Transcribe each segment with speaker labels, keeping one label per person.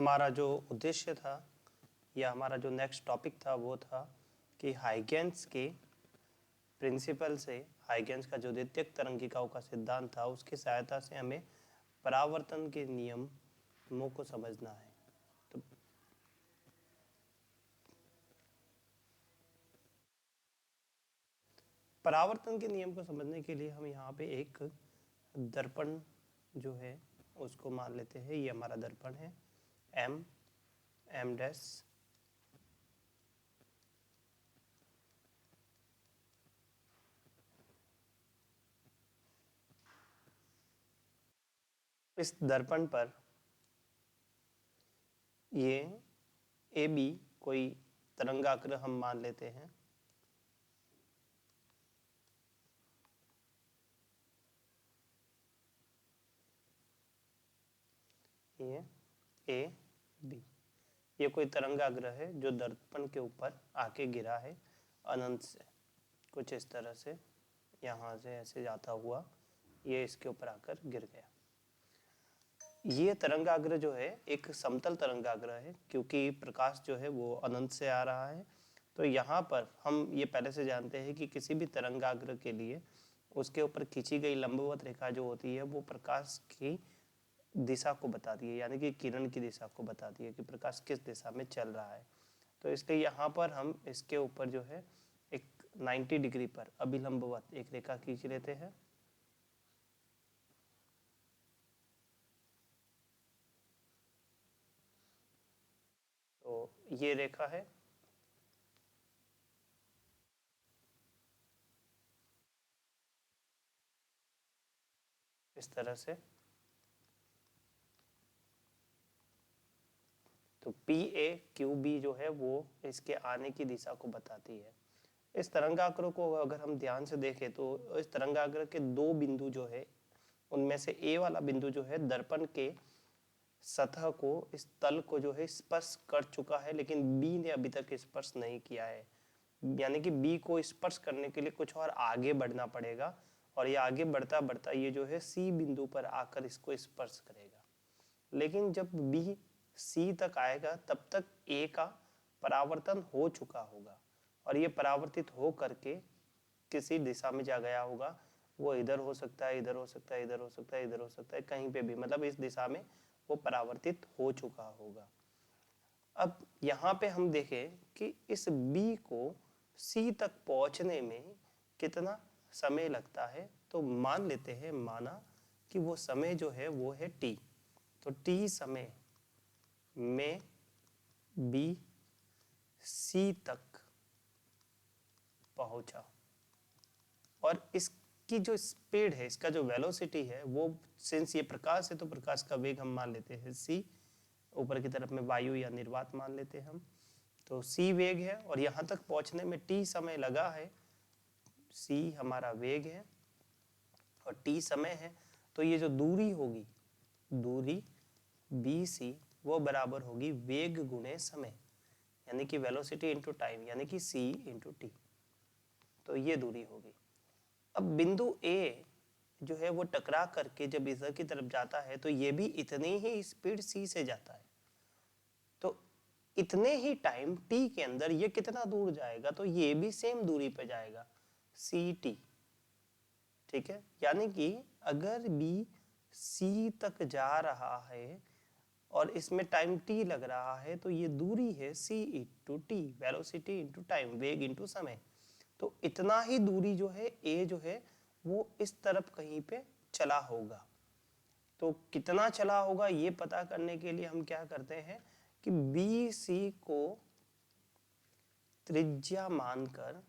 Speaker 1: हमारा जो उद्देश्य था या हमारा जो नेक्स्ट टॉपिक था वो था कि हाइगेंस के प्रिंसिपल से, हाइगेंस का जो द्वितीयक तरंगिकाओं का सिद्धांत था उसकी सहायता से हमें परावर्तन के नियमों को समझना है। तो परावर्तन के नियम को समझने के लिए हम यहाँ पे एक दर्पण जो है उसको मान लेते हैं। ये हमारा दर्पण है एम डैश। इस दर्पण पर ये ए बी कोई तरंगाग्र हम मान लेते हैं। ये ए बी ये कोई तरंगाग्र है जो दर्पण के ऊपर आके गिरा है अनंत से, कुछ इस तरह से यहाँ से ऐसे जाता हुआ ये इसके ऊपर आकर गिर गया। ये तरंगाग्र जो है एक समतल तरंगाग्र है क्योंकि प्रकाश जो है वो अनंत से आ रहा है। तो यहाँ पर हम ये पहले से जानते हैं कि किसी भी तरंगाग्र के लिए उसके ऊपर खींची गई लंबवत रेखा जो होती है वो प्रकाश की दिशा को बताती है, यानी कि किरण की दिशा को बताती है कि प्रकाश किस दिशा में चल रहा है। तो इसलिए यहाँ पर हम इसके ऊपर जो है एक 90 डिग्री पर अभिलंबवत एक रेखा खींच लेते हैं। तो ये रेखा है, इस तरह से। तो पी ए क्यू बी जो है वो इसके आने की दिशा को बताती है। इस तरंगाग्र को अगर हम ध्यान से देखें तो इस तरंगाग्र के दो बिंदु जो है उनमें से ए वाला बिंदु जो है दर्पण के सतह को, इस तल को जो है स्पर्श कर चुका है, लेकिन बी ने अभी तक स्पर्श नहीं किया है। यानी कि बी को स्पर्श करने के लिए कुछ और आगे बढ़ना पड़ेगा और ये आगे बढ़ता बढ़ता ये जो है सी बिंदु पर आकर इसको स्पर्श करेगा। लेकिन जब बी सी तक आएगा तब तक ए का परावर्तन हो चुका होगा और ये परावर्तित हो करके किसी दिशा में जा गया होगा। वो इधर हो सकता है, इधर हो सकता है, इधर हो सकता है, इधर हो सकता है, कहीं पे भी, मतलब इस दिशा में वो परावर्तित हो चुका होगा। अब यहाँ पे हम देखें कि इस बी को सी तक पहुंचने में कितना समय लगता है। तो मान लेते हैं, माना कि वो समय जो है वो है टी। तो टी समय में बी सी तक पहुंचा और इसकी जो स्पीड है, इसका जो वेलोसिटी है वो, सिंस ये प्रकाश है तो प्रकाश का वेग हम मान लेते हैं सी, ऊपर की तरफ में वायु या निर्वात मान लेते हैं हम। तो सी वेग है और यहाँ तक पहुँचने में टी समय लगा है। सी हमारा वेग है और टी समय है। तो ये जो दूरी होगी, दूरी बी सी, वो बराबर होगी वेग गुणे समय, यानी कि वेलोसिटी इंटू टाइम, यानी कि सी इंटू टी। तो ये दूरी होगी। अब बिंदु ए जो है वो टकरा करके जब इधर की तरफ जाता है तो ये भी इतनी ही स्पीड सी से जाता है। तो इतने ही टाइम टी के अंदर ये कितना दूर जाएगा, तो ये भी सेम दूरी पे जाएगा सी टी। ठीक है, यानी कि अगर बी सी तक जा रहा है और इसमें टाइम टी लग रहा है तो ये दूरी है c into t, velocity into time, वेग इंटू समय। तो इतना ही दूरी जो है ए जो है वो इस तरफ कहीं पे चला होगा। तो कितना चला होगा ये पता करने के लिए हम क्या करते हैं कि बी सी को त्रिज्या मानकर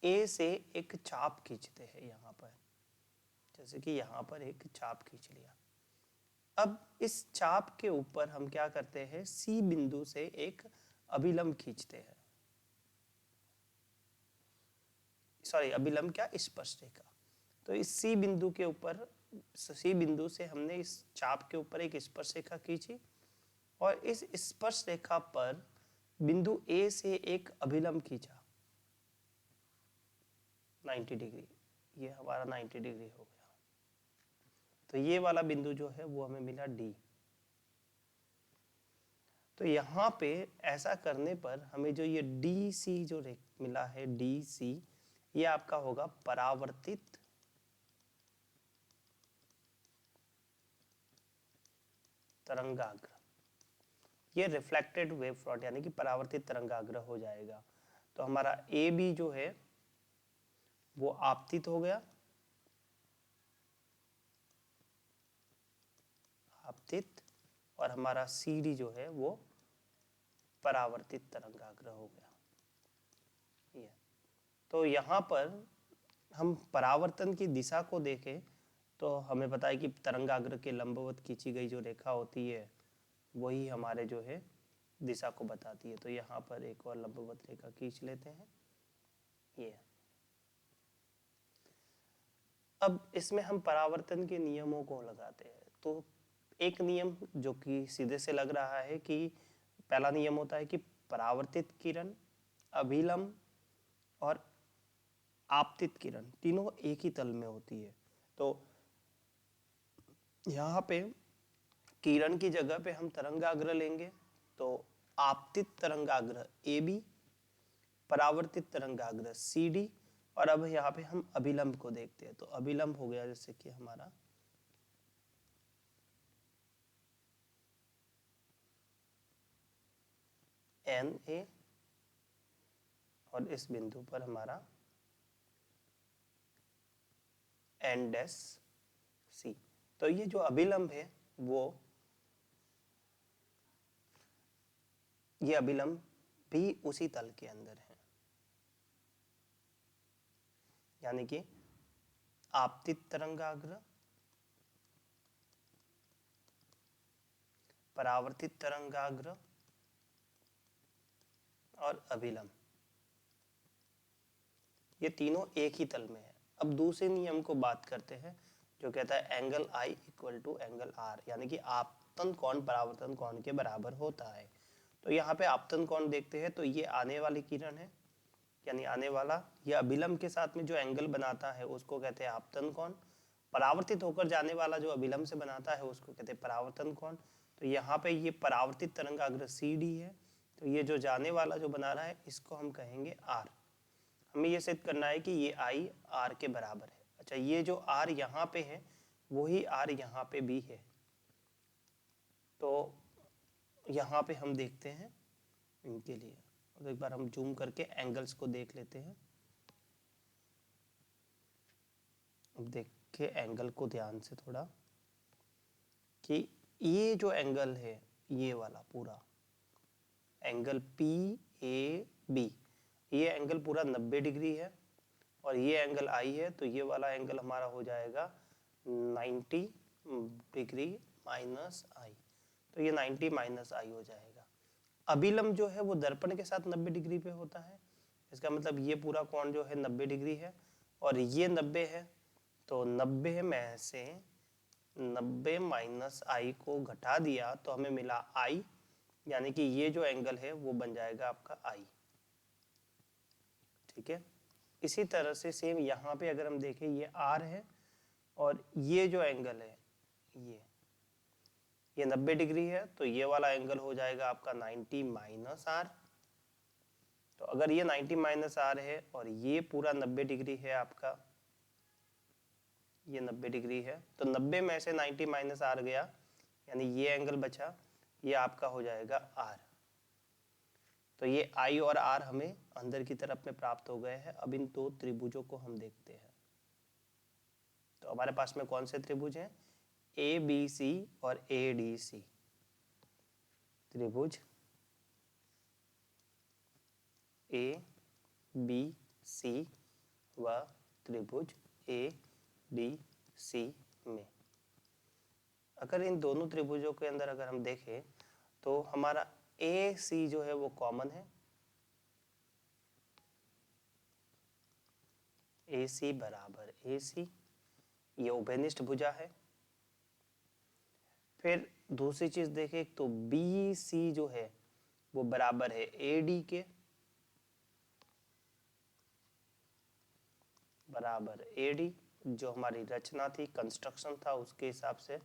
Speaker 1: ए से एक चाप खींचते हैं यहाँ पर, जैसे कि यहाँ पर एक चाप खींच लिया। अब इस चाप के ऊपर हम क्या करते हैं, सी बिंदु से एक अभिलंब खींचते हैं। सॉरी, अभिलंब क्या, स्पर्श रेखा। तो इस सी बिंदु के ऊपर, सी बिंदु से हमने इस चाप के ऊपर एक स्पर्श रेखा खींची और इस स्पर्श रेखा पर बिंदु ए से एक अभिलंब खींचा 90 डिग्री। ये हमारा 90 डिग्री हो गया। तो ये वाला बिंदु जो है वो हमें मिला डी। तो यहाँ पे ऐसा करने पर हमें जो ये डी सी जो मिला है, डी सी, ये आपका होगा परावर्तित तरंगाग्र। ये रिफ्लेक्टेड वेव फ्रंट यानी कि परावर्तित तरंगाग्र हो जाएगा। तो हमारा ए बी जो है वो आपतित हो गया, आपतित, और हमारा सी डी जो है वो परावर्तित तरंगाग्र हो गया। ये तो यहाँ पर हम परावर्तन की दिशा को देखें तो हमें पता है कि तरंगाग्र के लंबवत खींची गई जो रेखा होती है वही हमारे जो है दिशा को बताती है। तो यहाँ पर एक और लंबवत रेखा खींच लेते हैं। ये अब इसमें हम परावर्तन के नियमों को लगाते हैं। तो एक नियम जो कि सीधे से लग रहा है कि पहला नियम होता है कि परावर्तित किरण, अभिलंब और आपतित किरण तीनों एक ही तल में होती है। तो यहाँ पे किरण की जगह पे हम तरंगाग्र लेंगे, तो आपतित तरंगाग्र ए बी, परावर्तित तरंगाग्र सी डी, और अब यहाँ पे हम अभिलंब को देखते हैं। तो अभिलंब हो गया जैसे कि हमारा एन ए, और इस बिंदु पर हमारा एन डैश सी। तो ये जो अभिलंब है वो, ये अभिलंब भी उसी तल के अंदर है, यानी कि आपतित तरंगाग्र, परावर्तित तरंगाग्र और अभिलंब, ये तीनों एक ही तल में है। अब दूसरे नियम को बात करते हैं जो कहता है angle I equal to angle R, यानी कि आपतन कोण परावर्तन कोण के बराबर होता है। तो यहाँ पे आपतन कोण देखते हैं तो ये आने वाली किरण है, यानी आने वाला, ये अभिलंब के साथ में जो एंगल बनाता है उसको कहते हैं आपतन कोण। परावर्तित होकर जाने वाला जो अभिलंब से बनाता है उसको कहते हैं परावर्तन कोण। तो यहाँ पे ये परावर्तित तरंगाग्र सी डी है, तो ये जो जाने वाला जो बना रहा है इसको हम कहेंगे आर। हमें ये सिद्ध करना है कि ये आई आर के बराबर है। अच्छा, ये जो आर यहाँ पे है वही आर यहाँ पे भी है। तो यहाँ पे हम देखते हैं इनके लिए, और एक बार हम जूम करके एंगल्स को देख लेते हैं। अब देखिए एंगल को ध्यान से थोड़ा, कि ये जो एंगल है ये वाला पूरा एंगल पी ए बी, ये एंगल पूरा 90 डिग्री है, और ये एंगल आई है, तो ये वाला एंगल हमारा हो जाएगा 90 डिग्री माइनस आई। तो ये 90 माइनस आई हो जाएगा। अभिलंब जो है वो दर्पण के साथ 90 डिग्री पे होता है, इसका मतलब ये पूरा कोण जो है 90 डिग्री है, और ये 90 है। तो 90 में से 90 माइनस आई को घटा दिया तो हमें मिला आई, यानी कि ये जो एंगल है वो बन जाएगा आपका आई। ठीक है, इसी तरह से सेम यहाँ पे अगर हम देखें ये आर है, और ये जो एंगल है ये 90 डिग्री है, तो ये वाला एंगल हो जाएगा आपका 90 माइनस आर। तो अगर ये 90 माइनस आर है और ये पूरा 90 डिग्री है आपका, ये 90 डिग्री है, तो 90 में से 90 माइनस आर गया, यानी ये एंगल बचा, ये आपका हो जाएगा आर। तो ये आई और आर हमें अंदर की तरफ में प्राप्त हो गए हैं। अब इन दो त्रिभुजों को हम देखते हैं। तो हमारे पास में कौन से त्रिभुज हैं? ए बी सी और ए डी सी। त्रिभुज ए बी सी व त्रिभुज ए डी सी में अगर इन दोनों त्रिभुजों के अंदर अगर हम देखें तो हमारा ए सी जो है वो कॉमन है, ए सी बराबर ए सी, ये उभयनिष्ठ भुजा है। फिर दूसरी चीज देखें तो बी सी जो है वो बराबर है ए डी के, बराबर ए डी, जो हमारी रचना थी, कंस्ट्रक्शन था, उसके हिसाब से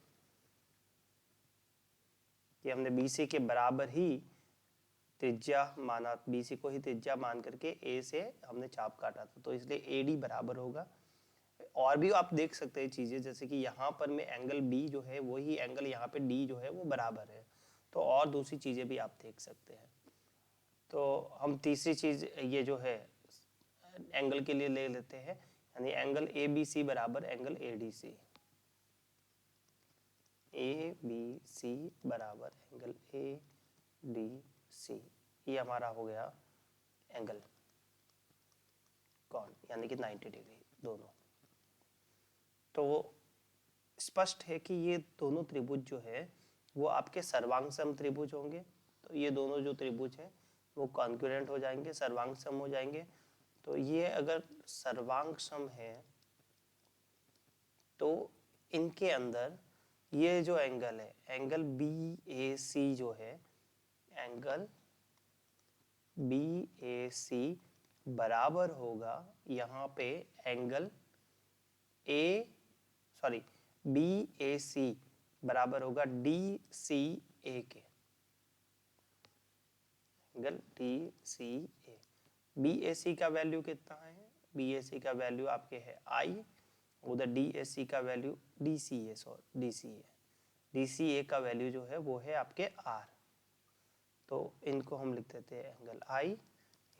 Speaker 1: कि हमने बी सी के बराबर ही त्रिज्या माना, BC को ही त्रिज्या मान करके A से हमने चाप काटा था, तो इसलिए AD बराबर होगा। और भी आप देख सकते हैं चीजें, जैसे कि यहाँ पर में एंगल B जो है वही एंगल यहाँ पे D जो है वो बराबर है, तो और दूसरी चीजें भी आप देख सकते हैं। तो हम तीसरी चीज ये जो है एंगल के लिए ले लेते हैं, यानी एंगल ABC बराबर एंगल ADC। ABC बराबर एंगल ADC, ये हमारा हो गया एंगल कौन, यानी कि 90 डिग्री दोनों। तो स्पष्ट है कि ये दोनों त्रिभुज जो है वो आपके सर्वांग सम त्रिभुज होंगे। तो ये दोनों जो त्रिभुज हैं वो कॉन्ग्रुएंट हो जाएंगे, सर्वांग सम हो जाएंगे। तो ये अगर सर्वांग सम है तो इनके अंदर ये जो एंगल है, एंगल BAC जो है, एंगल BAC बराबर होगा यहाँ पे एंगल BAC बराबर होगा DCA के, एंगल DCA। BAC का वैल्यू कितना है, BAC का वैल्यू आपके है I, उधर DAC का वैल्यू DCA का वैल्यू जो है वो है आपके R। तो इनको हम लिख देते हैं angle I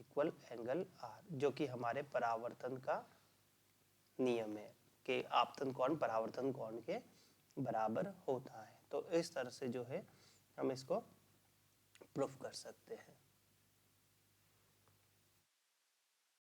Speaker 1: equal angle R, जो कि हमारे परावर्तन का नियम है कि आपतन कोण परावर्तन कोण के बराबर होता है। तो इस तरह से जो है हम इसको प्रूफ कर सकते हैं।